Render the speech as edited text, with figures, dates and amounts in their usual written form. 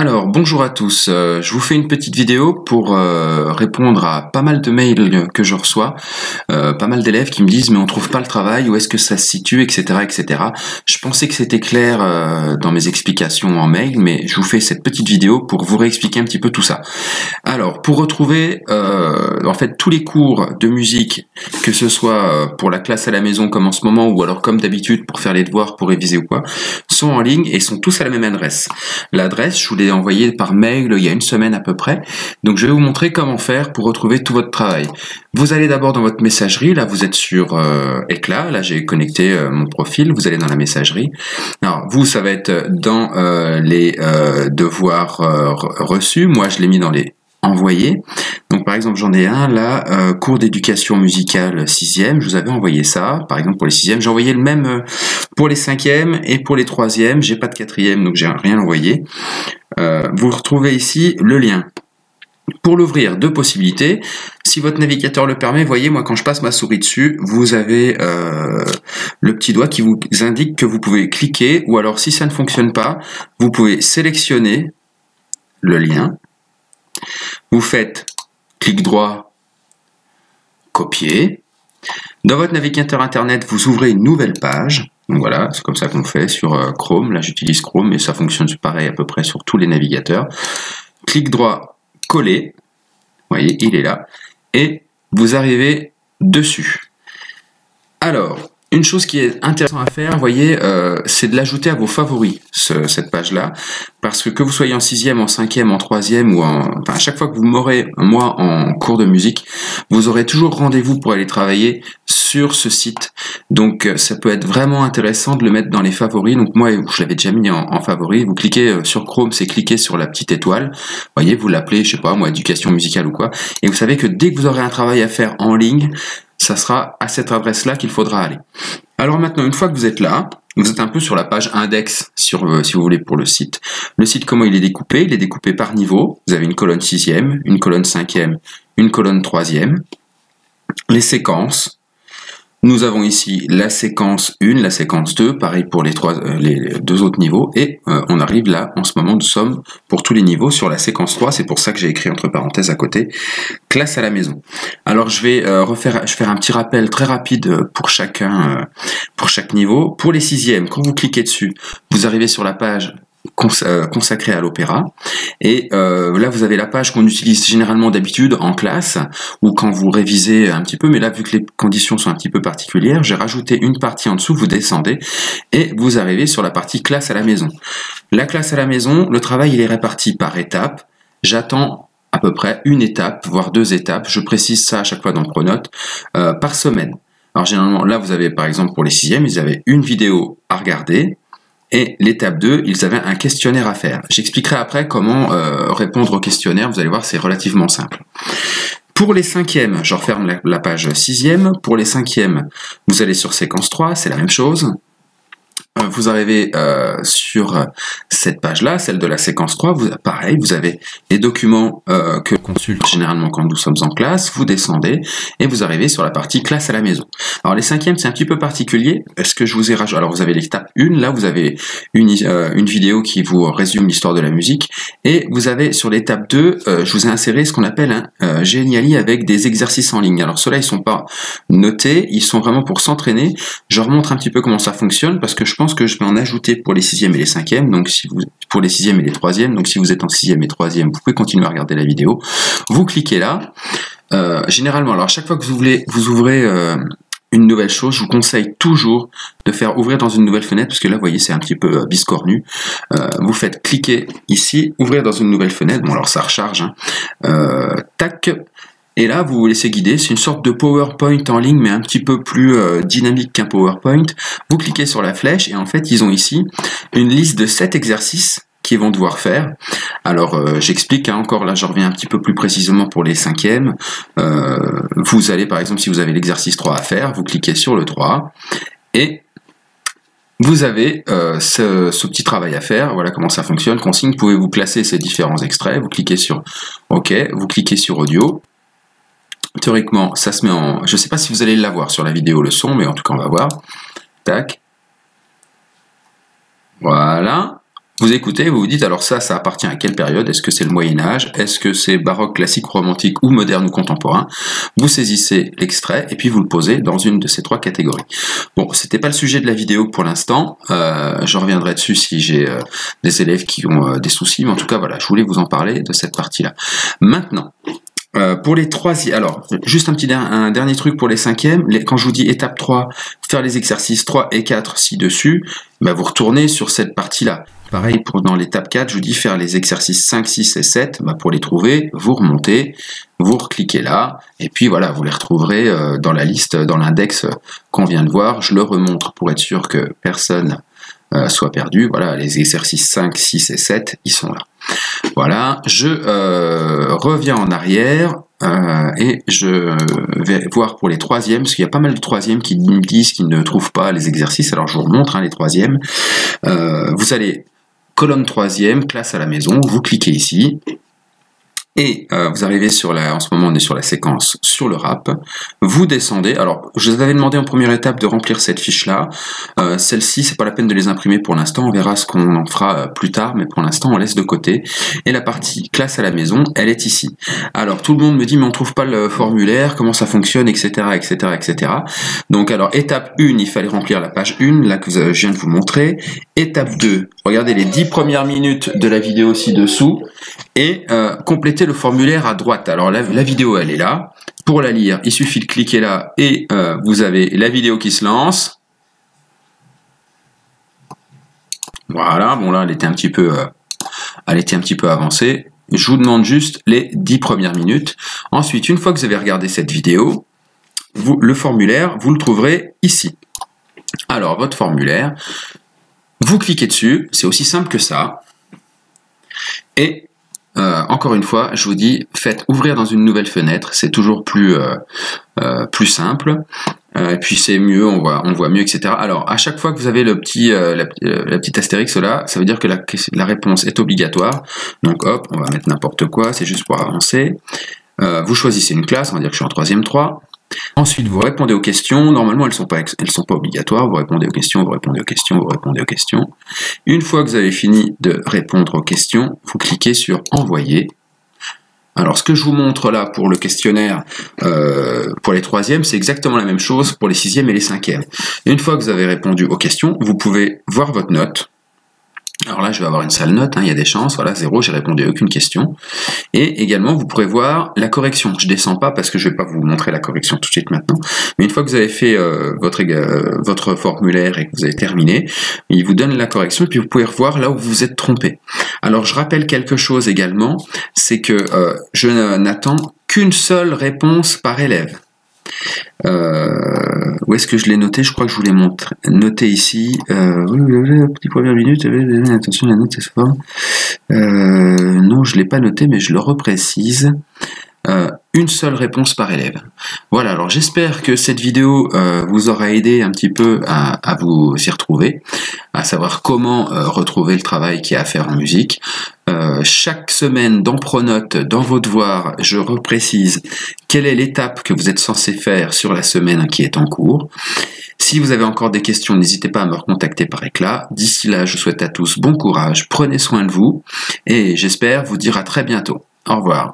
Alors, bonjour à tous. Je vous fais une petite vidéo pour répondre à pas mal de mails que je reçois, pas mal d'élèves qui me disent mais on trouve pas le travail, où est-ce que ça se situe, etc., etc. Je pensais que c'était clair dans mes explications en mail, mais je vous fais cette petite vidéo pour vous réexpliquer un petit peu tout ça. Alors, pour retrouver en fait tous les cours de musique, que ce soit pour la classe à la maison comme en ce moment, ou alors comme d'habitude pour faire les devoirs, pour réviser ou quoi, sont en ligne et sont tous à la même adresse. L'adresse, je vous l'ai envoyée par mail il y a une semaine à peu près, donc je vais vous montrer comment faire pour retrouver tout votre travail. Vous allez d'abord dans votre messagerie, là vous êtes sur Éclat, là j'ai connecté mon profil, vous allez dans la messagerie. Alors vous, ça va être dans les devoirs reçus, moi je l'ai mis dans les envoyés. Donc par exemple j'en ai un là, cours d'éducation musicale 6e, je vous avais envoyé ça, par exemple pour les 6e, j'ai envoyé le même pour les 5e et pour les 3e, j'ai pas de 4e donc j'ai rien envoyé. Vous retrouvez ici le lien. Pour l'ouvrir, deux possibilités. Si votre navigateur le permet, voyez, moi quand je passe ma souris dessus, vous avez le petit doigt qui vous indique que vous pouvez cliquer, ou alors si ça ne fonctionne pas, vous pouvez sélectionner le lien. Vous faites clic droit, copier. Dans votre navigateur internet, vous ouvrez une nouvelle page. Donc voilà, c'est comme ça qu'on fait sur Chrome. Là, j'utilise Chrome, mais ça fonctionne pareil à peu près sur tous les navigateurs. Clic droit, coller. Vous voyez, il est là. Et vous arrivez dessus. Alors, une chose qui est intéressante à faire, vous voyez, c'est de l'ajouter à vos favoris, cette page-là, parce que vous soyez en 6e, en 5e, en 3e, ou à chaque fois que vous m'aurez, moi, en cours de musique, vous aurez toujours rendez-vous pour aller travailler sur ce site. Donc, ça peut être vraiment intéressant de le mettre dans les favoris. Donc, moi, je l'avais déjà mis en favoris. Vous cliquez sur Chrome, c'est cliquer sur la petite étoile. Vous voyez, vous l'appelez, je sais pas, moi, éducation musicale ou quoi. Et vous savez que dès que vous aurez un travail à faire en ligne, ça sera à cette adresse-là qu'il faudra aller. Alors maintenant, une fois que vous êtes là, vous êtes un peu sur la page index, si vous voulez, pour le site. Le site, comment il est découpé? Il est découpé par niveau. Vous avez une colonne 6e, une colonne 5e, une colonne 3e. Les séquences. Nous avons ici la séquence 1, la séquence 2, pareil pour les deux autres niveaux, et on arrive là, en ce moment, nous sommes pour tous les niveaux sur la séquence 3, c'est pour ça que j'ai écrit entre parenthèses à côté, classe à la maison. Alors je vais faire un petit rappel très rapide pour chacun, pour chaque niveau. Pour les 6e, quand vous cliquez dessus, vous arrivez sur la page consacré à l'opéra, et là vous avez la page qu'on utilise généralement d'habitude en classe ou quand vous révisez un petit peu, mais là vu que les conditions sont un petit peu particulières, j'ai rajouté une partie en dessous, vous descendez et vous arrivez sur la partie classe à la maison. La classe à la maison, le travail il est réparti par étapes. J'attends à peu près une étape, voire 2 étapes, je précise ça à chaque fois dans Pronote, par semaine. Alors généralement là vous avez par exemple pour les 6e, ils avaient une vidéo à regarder. Et l'étape 2, ils avaient un questionnaire à faire. J'expliquerai après comment répondre au questionnaire, vous allez voir, c'est relativement simple. Pour les 5e, je referme la page 6e. Pour les 5e, vous allez sur séquence 3, c'est la même chose. Vous arrivez sur cette page-là, celle de la séquence 3, pareil, vous avez les documents que l'on consulte généralement quand nous sommes en classe, vous descendez et vous arrivez sur la partie classe à la maison. Alors les 5e, c'est un petit peu particulier, parce que je vous ai rajouté, alors vous avez l'étape 1, là vous avez une vidéo qui vous résume l'histoire de la musique, et vous avez sur l'étape 2, je vous ai inséré ce qu'on appelle un Geniali avec des exercices en ligne. Alors ceux-là, ils sont pas notés, ils sont vraiment pour s'entraîner. Je remontre un petit peu comment ça fonctionne, parce que je pense que je vais en ajouter pour les 6e et les 5e, donc pour les 6e et les 3e, donc si vous êtes en 6e et 3e, vous pouvez continuer à regarder la vidéo. Vous cliquez là. Généralement, alors à chaque fois que vous ouvrez une nouvelle chose, je vous conseille toujours de faire ouvrir dans une nouvelle fenêtre, parce que là, vous voyez, c'est un petit peu biscornu. Vous faites cliquer ici, ouvrir dans une nouvelle fenêtre. Bon, alors ça recharge. Tac. Et là, vous vous laissez guider, c'est une sorte de PowerPoint en ligne, mais un petit peu plus dynamique qu'un PowerPoint. Vous cliquez sur la flèche, et en fait, ils ont ici une liste de 7 exercices qu'ils vont devoir faire. Alors, j'explique, encore là, je reviens un petit peu plus précisément pour les 5e. Vous allez, par exemple, si vous avez l'exercice 3 à faire, vous cliquez sur le 3, et vous avez ce petit travail à faire. Voilà comment ça fonctionne. Consigne, pouvez-vous classer ces différents extraits. Vous cliquez sur OK, vous cliquez sur Audio. Théoriquement, ça se met en... Je ne sais pas si vous allez l'avoir sur la vidéo, le son, mais en tout cas, on va voir. Tac. Voilà. Vous écoutez, vous vous dites alors ça appartient à quelle période? Est-ce que c'est le Moyen-Âge? Est-ce que c'est baroque, classique, romantique ou moderne ou contemporain? Vous saisissez l'extrait et puis vous le posez dans une de ces trois catégories. Bon, c'était pas le sujet de la vidéo pour l'instant. Je reviendrai dessus si j'ai des élèves qui ont des soucis, mais en tout cas voilà, je voulais vous en parler de cette partie-là. Maintenant, pour les troisièmes, alors juste un dernier truc pour les cinquièmes, quand je vous dis étape 3, faire les exercices 3 et 4 ci-dessus, bah vous retournez sur cette partie-là. Pareil pour dans l'étape 4, je vous dis faire les exercices 5, 6 et 7, bah pour les trouver, vous remontez, vous recliquez là, et puis voilà, vous les retrouverez dans la liste, dans l'index qu'on vient de voir. Je le remontre pour être sûr que personne soit perdu. Voilà, les exercices 5, 6 et 7, ils sont là. Voilà, je reviens en arrière et je vais voir pour les troisièmes, parce qu'il y a pas mal de troisièmes qui me disent qu'ils ne trouvent pas les exercices. Alors je vous remontre les troisièmes. Vous allez colonne troisième, classe à la maison, vous cliquez ici. Et vous arrivez sur en ce moment on est sur la séquence sur le rap, vous descendez, alors je vous avais demandé en première étape de remplir cette fiche là, celle-ci c'est pas la peine de les imprimer pour l'instant, on verra ce qu'on en fera plus tard, mais pour l'instant on laisse de côté, et la partie classe à la maison, elle est ici. Alors tout le monde me dit mais on trouve pas le formulaire, comment ça fonctionne, etc. etc. etc. Donc alors étape 1, il fallait remplir la page 1, là que je viens de vous montrer, étape 2, regardez les 10 premières minutes de la vidéo ci-dessous, et compléter le formulaire à droite. Alors la vidéo elle est là, pour la lire il suffit de cliquer là et vous avez la vidéo qui se lance. Voilà, bon là elle était un petit peu avancée. Je vous demande juste les 10 premières minutes. Ensuite, une fois que vous avez regardé cette vidéo, le formulaire vous le trouverez ici. Alors votre formulaire, vous cliquez dessus, c'est aussi simple que ça, et encore une fois, je vous dis, faites ouvrir dans une nouvelle fenêtre, c'est toujours plus simple, et puis c'est mieux, on voit mieux, etc. Alors, à chaque fois que vous avez la petite astérix là, ça veut dire que la réponse est obligatoire. Donc hop, on va mettre n'importe quoi, c'est juste pour avancer. Vous choisissez une classe, on va dire que je suis en 3e 3. Ensuite, vous répondez aux questions. Normalement, elles sont pas obligatoires. Vous répondez aux questions, vous répondez aux questions, vous répondez aux questions. Une fois que vous avez fini de répondre aux questions, vous cliquez sur Envoyer. Alors, ce que je vous montre là pour le questionnaire, pour les 3e, c'est exactement la même chose pour les 6e et les 5e. Une fois que vous avez répondu aux questions, vous pouvez voir votre note. Alors là, je vais avoir une sale note, il y a des chances, voilà, 0, j'ai répondu à aucune question. Et également, vous pourrez voir la correction. Je descends pas parce que je vais pas vous montrer la correction tout de suite maintenant. Mais une fois que vous avez fait votre formulaire et que vous avez terminé, il vous donne la correction et puis vous pouvez revoir là où vous vous êtes trompé. Alors, je rappelle quelque chose également, c'est que je n'attends qu'une seule réponse par élève. Où est-ce que je l'ai noté? Je crois que je vous l'ai noté ici. Petite première minute, attention, la note c'est fort. Non, je ne l'ai pas noté, mais je le reprécise. Une seule réponse par élève. Voilà, alors j'espère que cette vidéo vous aura aidé un petit peu à vous y retrouver, à savoir comment retrouver le travail qu'il y a à faire en musique. Chaque semaine dans Pronote, dans vos devoirs, je reprécise quelle est l'étape que vous êtes censé faire sur la semaine qui est en cours. Si vous avez encore des questions, n'hésitez pas à me recontacter par éclat. D'ici là, je vous souhaite à tous bon courage, prenez soin de vous et j'espère vous dire à très bientôt. Au revoir.